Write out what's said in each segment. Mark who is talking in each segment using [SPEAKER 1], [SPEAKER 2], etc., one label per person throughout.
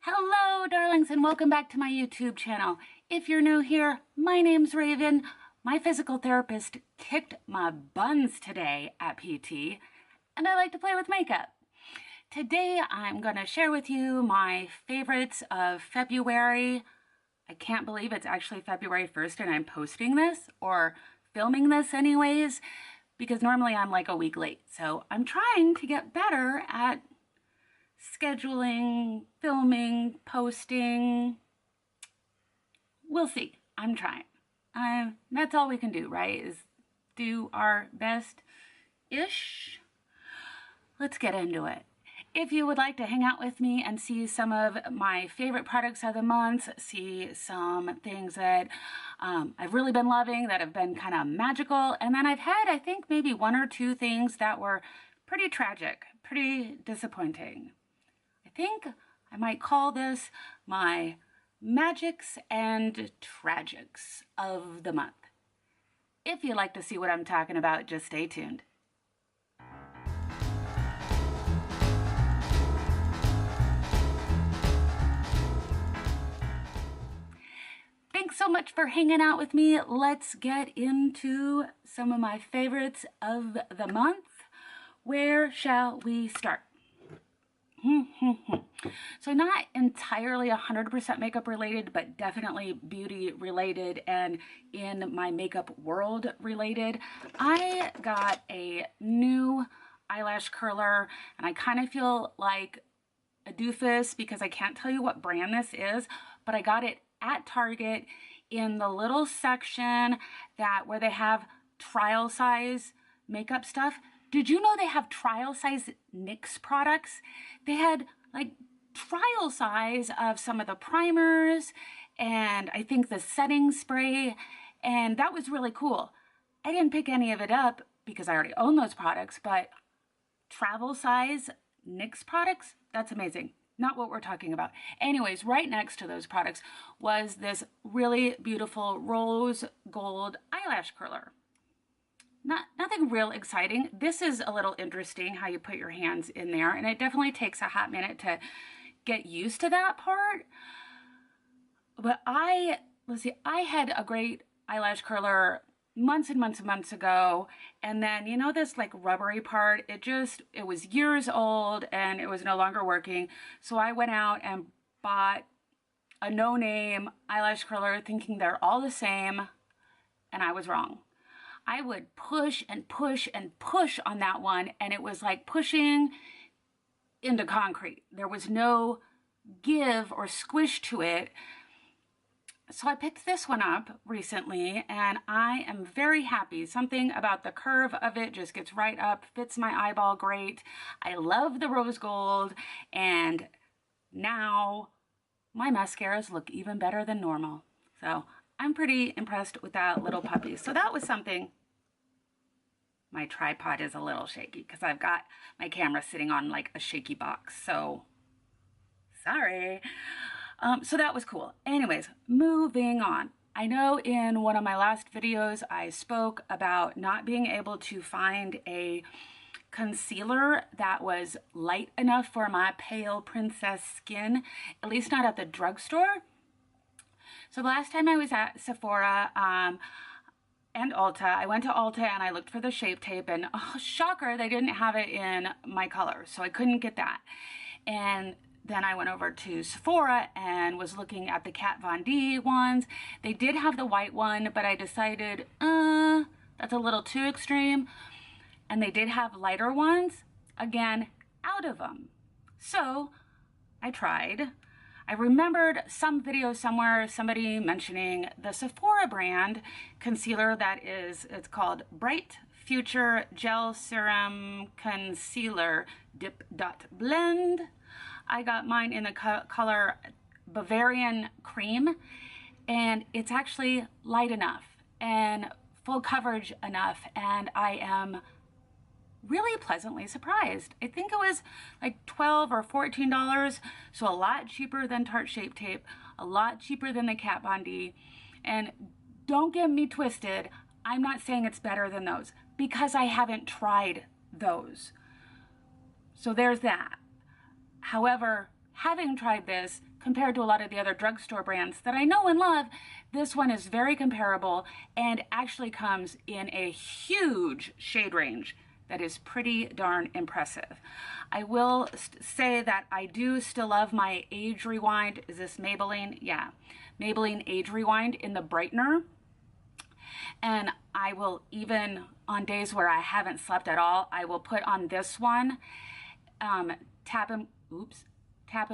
[SPEAKER 1] Hello, darlings, and welcome back to my YouTube channel. If you're new here, my name's Raven. My physical therapist kicked my buns today at PT, and I like to play with makeup. Today, I'm going to share with you my favorites of February. I can't believe it's actually February 1st and I'm posting this, or filming this anyways, because normally I'm like a week late. So I'm trying to get better at scheduling, filming, posting. We'll see. I'm trying. That's all we can do, right? Is do our best-ish. Let's get into it. If you would like to hang out with me and see some of my favorite products of the month, see some things that I've really been loving that have been kind of magical, and then I've had, I think, maybe one or two things that were pretty tragic, pretty disappointing. I think I might call this my magics and tragics of the month. If you'd like to see what I'm talking about, just stay tuned. Thanks so much for hanging out with me. Let's get into some of my favorites of the month. Where shall we start? So not entirely 100% makeup related, but definitely beauty related and in my makeup world related. I got a new eyelash curler and I kind of feel like a doofus because I can't tell you what brand this is, but I got it at Target in the little section where they have trial size makeup stuff. Did you know they have trial size NYX products? They had like trial size of some of the primers and I think the setting spray, and that was really cool. I didn't pick any of it up because I already own those products, but travel size NYX products, that's amazing. Not what we're talking about. Anyways, right next to those products was this really beautiful rose gold eyelash curler. Nothing real exciting. This is a little interesting how you put your hands in there, and it definitely takes a hot minute to get used to that part. But let's see, I had a great eyelash curler months and months and months ago, and then you know this like rubbery part, it was years old and it was no longer working. So I went out and bought a no-name eyelash curler thinking they're all the same, and I was wrong. I would push and push and push on that one, and it was like pushing into concrete. There was no give or squish to it. So I picked this one up recently, and I am very happy. Something about the curve of it just gets right up, fits my eyeball great. I love the rose gold, and now my mascaras look even better than normal. So I'm pretty impressed with that little puppy. So that was something. My tripod is a little shaky because I've got my camera sitting on like a shaky box. So sorry. So that was cool. Anyways, moving on. I know in one of my last videos, I spoke about not being able to find a concealer that was light enough for my pale princess skin, at least not at the drugstore. So the last time I was at Sephora and Ulta, I went to Ulta and I looked for the Shape Tape, and oh, shocker, they didn't have it in my color, so I couldn't get that. And then I went over to Sephora and was looking at the Kat Von D ones. They did have the white one, but I decided, that's a little too extreme. And they did have lighter ones, again, out of them. So I tried. I remembered some video somewhere, somebody mentioning the Sephora brand concealer it's called Bright Future Gel Serum Concealer Dip Dot Blend. I got mine in the color Bavarian Cream, and it's actually light enough and full coverage enough, and I am really pleasantly surprised. I think it was like $12 or $14, so a lot cheaper than Tarte Shape Tape, a lot cheaper than the Kat Von D. And don't get me twisted, I'm not saying it's better than those because I haven't tried those. So there's that. However, having tried this compared to a lot of the other drugstore brands that I know and love, this one is very comparable and actually comes in a huge shade range that is pretty darn impressive. I will say that I do still love my Age Rewind. Is this Maybelline? Yeah, Maybelline Age Rewind in the brightener. And I will, even on days where I haven't slept at all, I will put on this one, tap and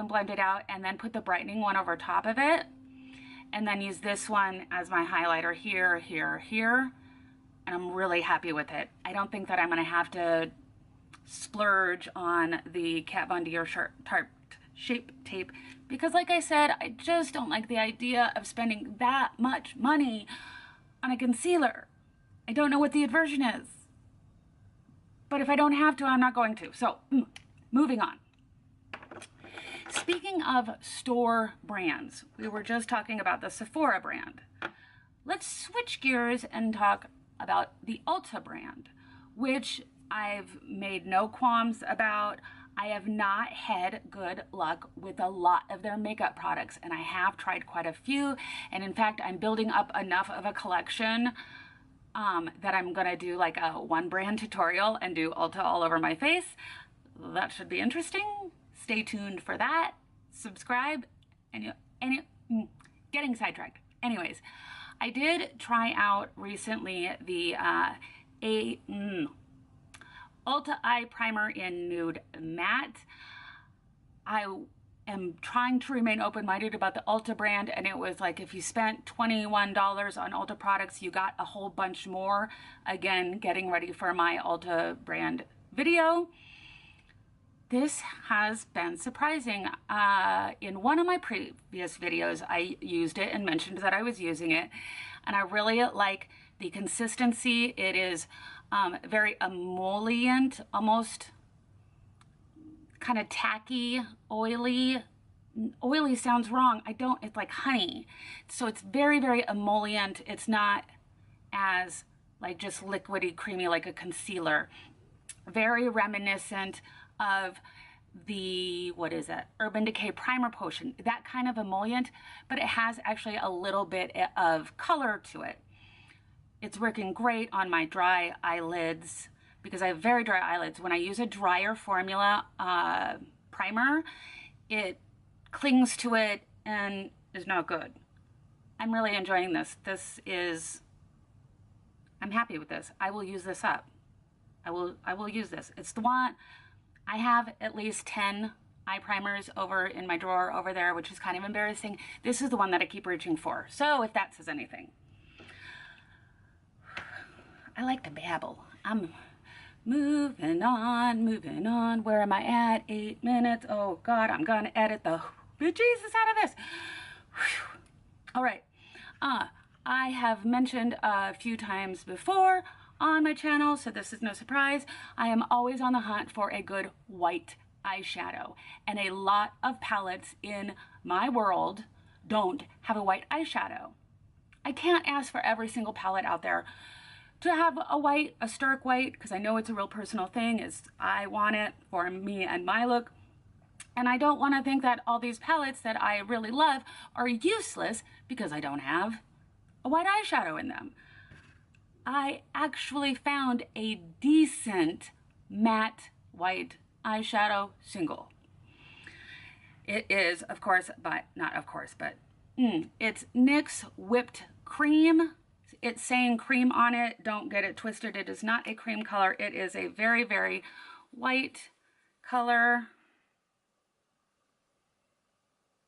[SPEAKER 1] blend it out, and then put the brightening one over top of it, and then use this one as my highlighter here, here, here, and I'm really happy with it. I don't think that I'm gonna have to splurge on the Kat Von D or Tarte Shape Tape, because like I said, I just don't like the idea of spending that much money on a concealer. I don't know what the aversion is, but if I don't have to, I'm not going to. So moving on. Speaking of store brands, we were just talking about the Sephora brand. Let's switch gears and talk about the Ulta brand, which I've made no qualms about. I have not had good luck with a lot of their makeup products, and I have tried quite a few. And in fact, I'm building up enough of a collection that I'm gonna do like a one brand tutorial and do Ulta all over my face. That should be interesting. Stay tuned for that. Subscribe. And getting sidetracked. Anyways, I did try out recently the Ulta Eye Primer in Nude Matte. I am trying to remain open-minded about the Ulta brand, and it was like if you spent $21 on Ulta products, you got a whole bunch more. Again, getting ready for my Ulta brand video. This has been surprising. In one of my previous videos, I used it and mentioned that I was using it, and I really like the consistency. It is very emollient, almost kind of tacky, oily. Oily sounds wrong. It's like honey. So it's very, very emollient. It's not as like just liquidy, creamy like a concealer. Very reminiscent of the, what is it, Urban Decay Primer Potion, that kind of emollient, but it has actually a little bit of color to it. It's working great on my dry eyelids because I have very dry eyelids. When I use a drier formula primer, it clings to it and is not good. I'm really enjoying this. I'm happy with this. I will use this up. I will use this. It's the one. I have at least 10 eye primers over in my drawer over there, which is kind of embarrassing. This is the one that I keep reaching for. So if that says anything. I like to babble. I'm moving on, moving on. Where am I at? 8 minutes. Oh God, I'm gonna edit the bejesus out of this. Whew. All right. I have mentioned a few times before on my channel, so this is no surprise. I am always on the hunt for a good white eyeshadow, and a lot of palettes in my world don't have a white eyeshadow. I can't ask for every single palette out there to have a stark white, because I know it's a real personal thing. I want it for me and my look, and I don't want to think that all these palettes that I really love are useless because I don't have a white eyeshadow in them. I actually found a decent matte white eyeshadow single. It is, of course, but not of course, but it's NYX Whipped Cream. It's saying cream on it. Don't get it twisted. It is not a cream color. It is a very, very white color.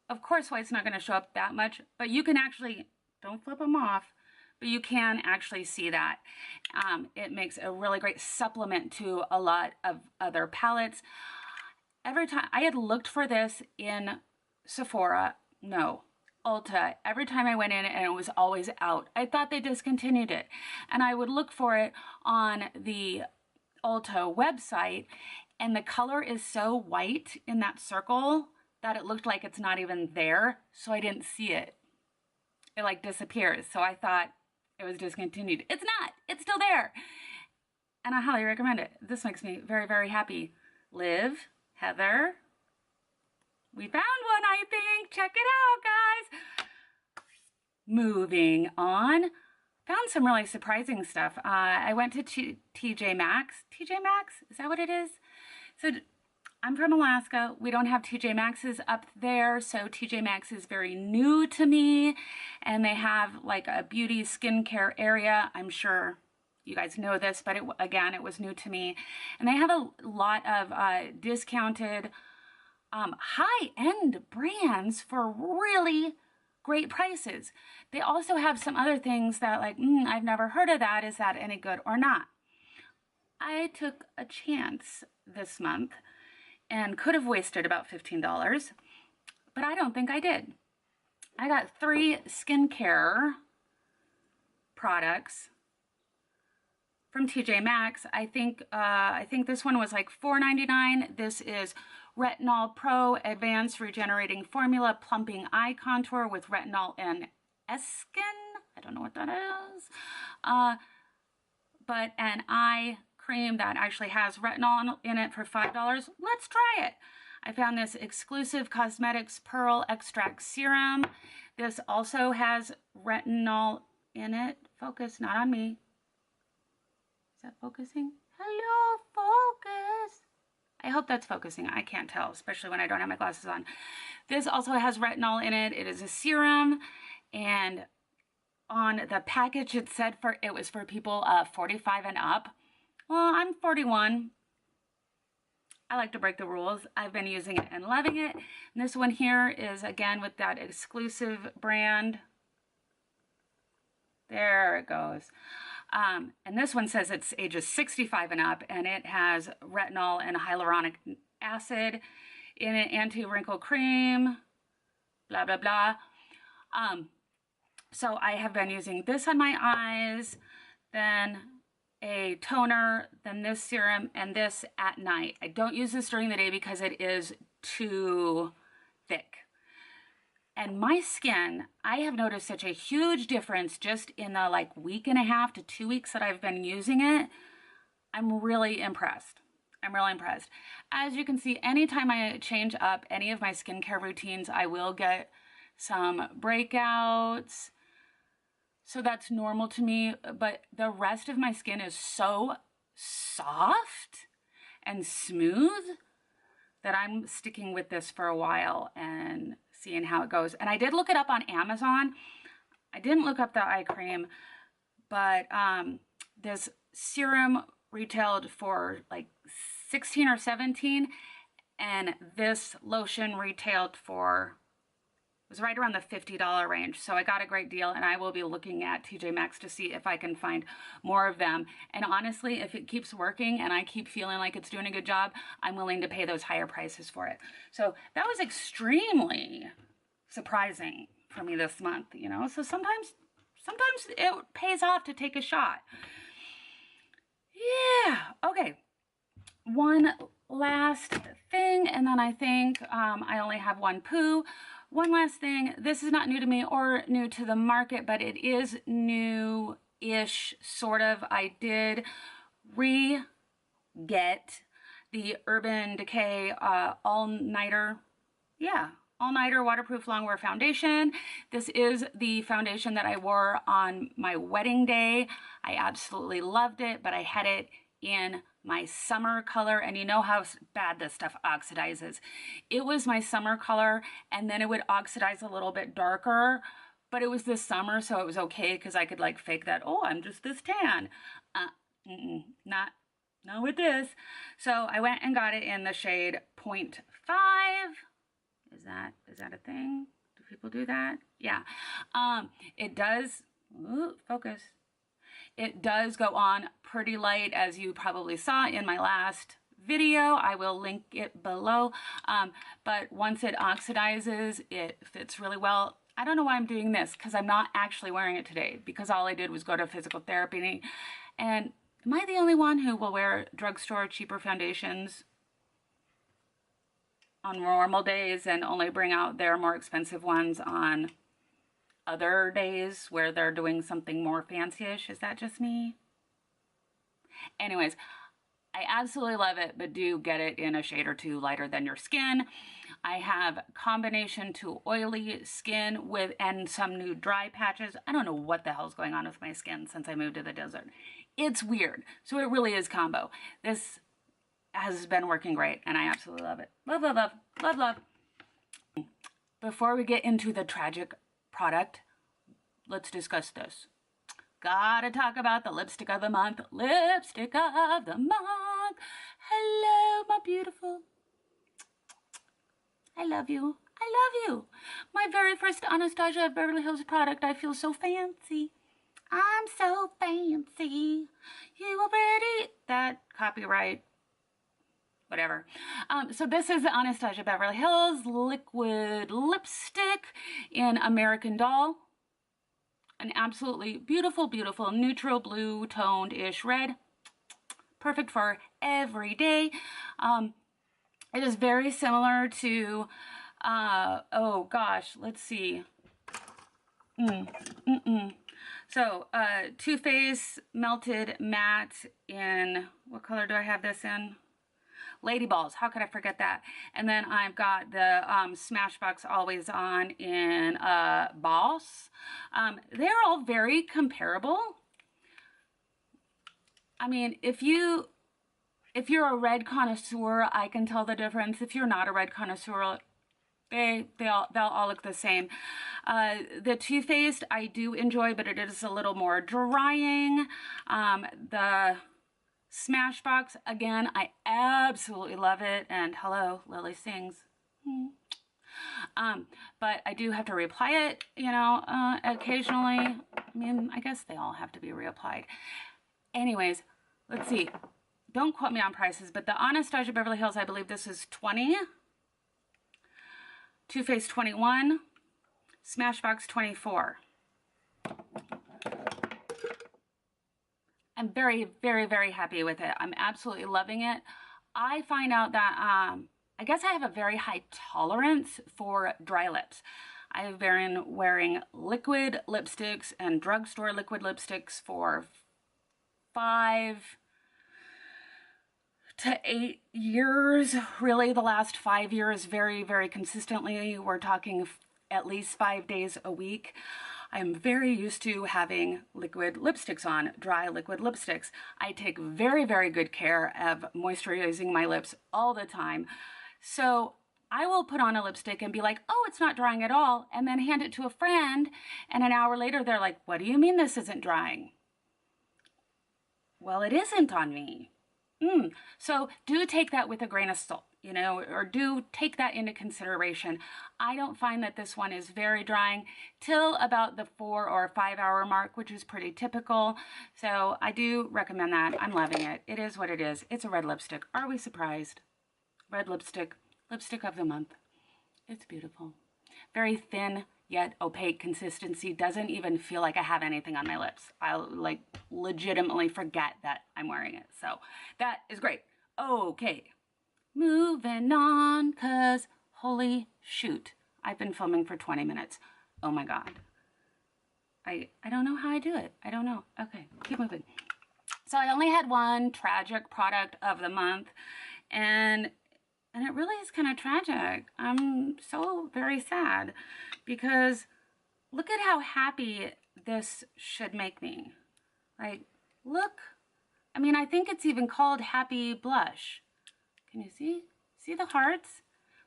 [SPEAKER 1] Of course, white's not going to show up that much, but you can actually, don't flip them off, but you can actually see that. It makes a really great supplement to a lot of other palettes. Every time I had looked for this in Sephora, no, Ulta, every time I went in and it was always out. I thought they discontinued it. And I would look for it on the Ulta website, and the color is so white in that circle that it looked like it's not even there, so I didn't see it. It like disappears, so I thought it was discontinued. It's not. It's still there. And I highly recommend it. This makes me very, very happy. Liv, Heather, We found one, I think. Check it out, guys. Moving on. Found some really surprising stuff. I went to TJ Maxx. TJ Maxx? Is that what it is? So I'm from Alaska. We don't have TJ Maxx's up there, so TJ Maxx is very new to me, and they have like a beauty skincare area. I'm sure you guys know this, but again, it was new to me. And they have a lot of discounted high-end brands for really great prices. They also have some other things that like, I've never heard of that. Is that any good or not? I took a chance this month and could have wasted about $15, but I don't think I did. I got 3 skincare products from TJ Maxx. I think this one was like $4.99. This is Retinol Pro Advanced Regenerating Formula Plumping Eye Contour with retinol and eskin. I don't know what that is. But an eye cream that actually has retinol in it for $5. Let's try it. I found this exclusive Cosmetics Pearl Extract Serum. This also has retinol in it. Focus, not on me. Is that focusing? Hello, focus. I hope that's focusing. I can't tell, especially when I don't have my glasses on. This also has retinol in it. It is a serum, and on the package it said it was for people 45 and up. Well, I'm 41. I like to break the rules. I've been using it and loving it. And this one here is again with that exclusive brand. There it goes. And this one says it's ages 65 and up, and it has retinol and hyaluronic acid in it, anti-wrinkle cream, blah, blah, blah. So I have been using this on my eyes, then a toner, then this serum, and this at night. I don't use this during the day because it is too thick. And my skin, I have noticed such a huge difference just in the like week and a half to 2 weeks that I've been using it. I'm really impressed. I'm really impressed. As you can see, anytime I change up any of my skincare routines, I will get some breakouts. So that's normal to me, but the rest of my skin is so soft and smooth that I'm sticking with this for a while and seeing how it goes. And I did look it up on Amazon. I didn't look up the eye cream, but this serum retailed for like $16 or $17, and this lotion retailed for, it was right around the $50 range. So I got a great deal, and I will be looking at TJ Maxx to see if I can find more of them. And honestly, if it keeps working and I keep feeling like it's doing a good job, I'm willing to pay those higher prices for it. So that was extremely surprising for me this month, you know? So sometimes it pays off to take a shot. Yeah, okay. One last thing, and then I think I only have one poo. One last thing, this is not new to me or new to the market, but it is new-ish, sort of. I did re-get the Urban Decay All-Nighter, All-Nighter Waterproof Longwear Foundation. This is the foundation that I wore on my wedding day. I absolutely loved it, but I had it in my summer color, and you know how bad this stuff oxidizes. It was my summer color, and then it would oxidize a little bit darker, but it was this summer, so it was okay because I could like fake that, oh, I'm just this tan. Not with this. So I went and got it in the shade 0.5. Is that a thing? Do people do that? Yeah. It does, focus. It does go on pretty light, as you probably saw in my last video. I will link it below. But once it oxidizes, it fits really well. I don't know why I'm doing this, because I'm not actually wearing it today, because all I did was go to physical therapy. And am I the only one who will wear drugstore cheaper foundations on normal days and only bring out their more expensive ones on other days where they're doing something more fancy-ish? Is that just me? Anyways, I absolutely love it, but do get it in a shade or two lighter than your skin. I have combination to oily skin with and some new dry patches. I don't know what the hell's going on with my skin since I moved to the desert. It's weird. So it really is combo. This has been working great and I absolutely love it. Love, love, love, love, love. Before we get into the tragic product, let's discuss this. Gotta talk about the lipstick of the month. Lipstick of the month. Hello, my beautiful. I love you. I love you. My very first Anastasia at Beverly Hills product. I feel so fancy. I'm so fancy. You already... That copyright. Whatever. So this is the Anastasia Beverly Hills liquid lipstick in American Doll. An absolutely beautiful, beautiful neutral blue toned-ish red. Perfect for every day. It is very similar to, oh gosh, let's see. So, Too Faced Melted Matte in, what color do I have this in? Lady Balls, how could I forget that? And then I've got the Smashbox Always On in Boss. They're all very comparable. I mean, if you're a red connoisseur, I can tell the difference. If you're not a red connoisseur, they'll all look the same. The Too Faced I do enjoy, but it is a little more drying. The Smashbox, again, I absolutely love it. And hello, Lily sings. But I do have to reapply it, you know, occasionally. I mean, I guess they all have to be reapplied. Anyways, let's see. Don't quote me on prices, but the Anastasia Beverly Hills, I believe this is $20. Too Faced $21. Smashbox $24. I'm very, very, very happy with it. I'm absolutely loving it. I find out that, I guess I have a very high tolerance for dry lips. I have been wearing liquid lipsticks and drugstore liquid lipsticks for 5 to 8 years. Really, the last 5 years, very, very consistently. We're talking at least 5 days a week. I'm very used to having liquid lipsticks on, dry liquid lipsticks. I take very, very good care of moisturizing my lips all the time. So I will put on a lipstick and be like, oh, it's not drying at all, and then hand it to a friend, and an hour later they're like, what do you mean this isn't drying? Well, it isn't on me. So do take that with a grain of salt, you know, or do take that into consideration. I don't find that this one is very drying till about the 4 or 5 hour mark, which is pretty typical. So I do recommend that. I'm loving it. It is what it is. It's a red lipstick. Are we surprised? Red lipstick, lipstick of the month. It's beautiful. Very thin yet opaque consistency. Doesn't even feel like I have anything on my lips. I'll like legitimately forget that I'm wearing it. So that is great. Okay, moving on, cause holy shoot, I've been filming for 20 minutes. Oh my God. I don't know how I do it. I don't know. Okay, keep moving. So I only had one tragic product of the month, and it really is kind of tragic. I'm so very sad because look at how happy this should make me. Like, look. I mean, I think it's even called Happy Blush. Can you see? See the hearts?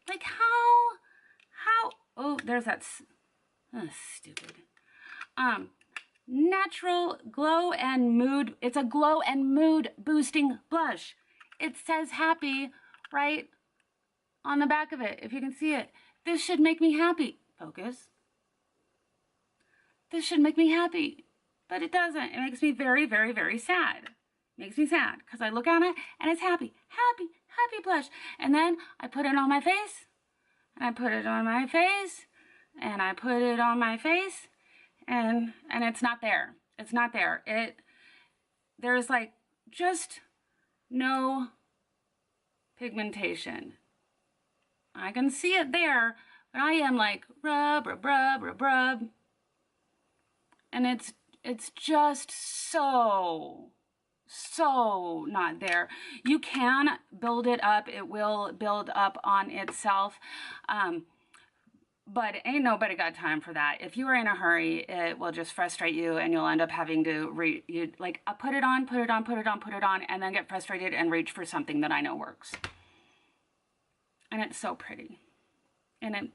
[SPEAKER 1] Like how, oh, there's that, oh, stupid. Natural glow and mood. It's a glow and mood boosting blush. It says happy right on the back of it, if you can see it. This should make me happy. Focus. This should make me happy, but it doesn't. It makes me very, very, very sad. It makes me sad because I look at it and it's happy, happy, happy blush. And then I put it on my face, and I put it on my face, and I put it on my face, and it's not there. It's not there. There's like just no pigmentation. I can see it there, but I am like rub, rub, rub, rub, rub. And it's just so so not there. You can build it up. It will build up on itself. But ain't nobody got time for that. If you are in a hurry, it will just frustrate you, and you'll end up having to put it on, and then get frustrated and reach for something that I know works. And it's so pretty. And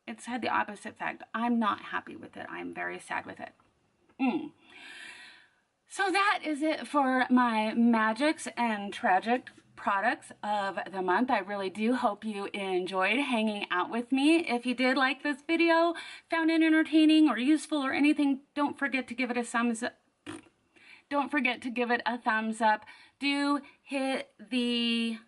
[SPEAKER 1] it's had the opposite effect. I'm not happy with it. I'm very sad with it. So that is it for my magics and tragic products of the month. I really do hope you enjoyed hanging out with me. If you did like this video, found it entertaining or useful or anything, don't forget to give it a thumbs up. Don't forget to give it a thumbs up. Do hit the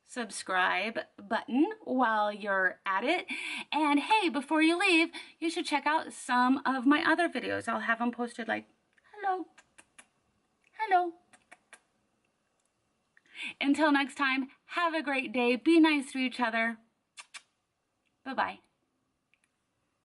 [SPEAKER 1] subscribe button while you're at it. And hey, before you leave, you should check out some of my other videos. I'll have them posted like, hello. Until next time, have a great day. Be nice to each other. Bye-bye.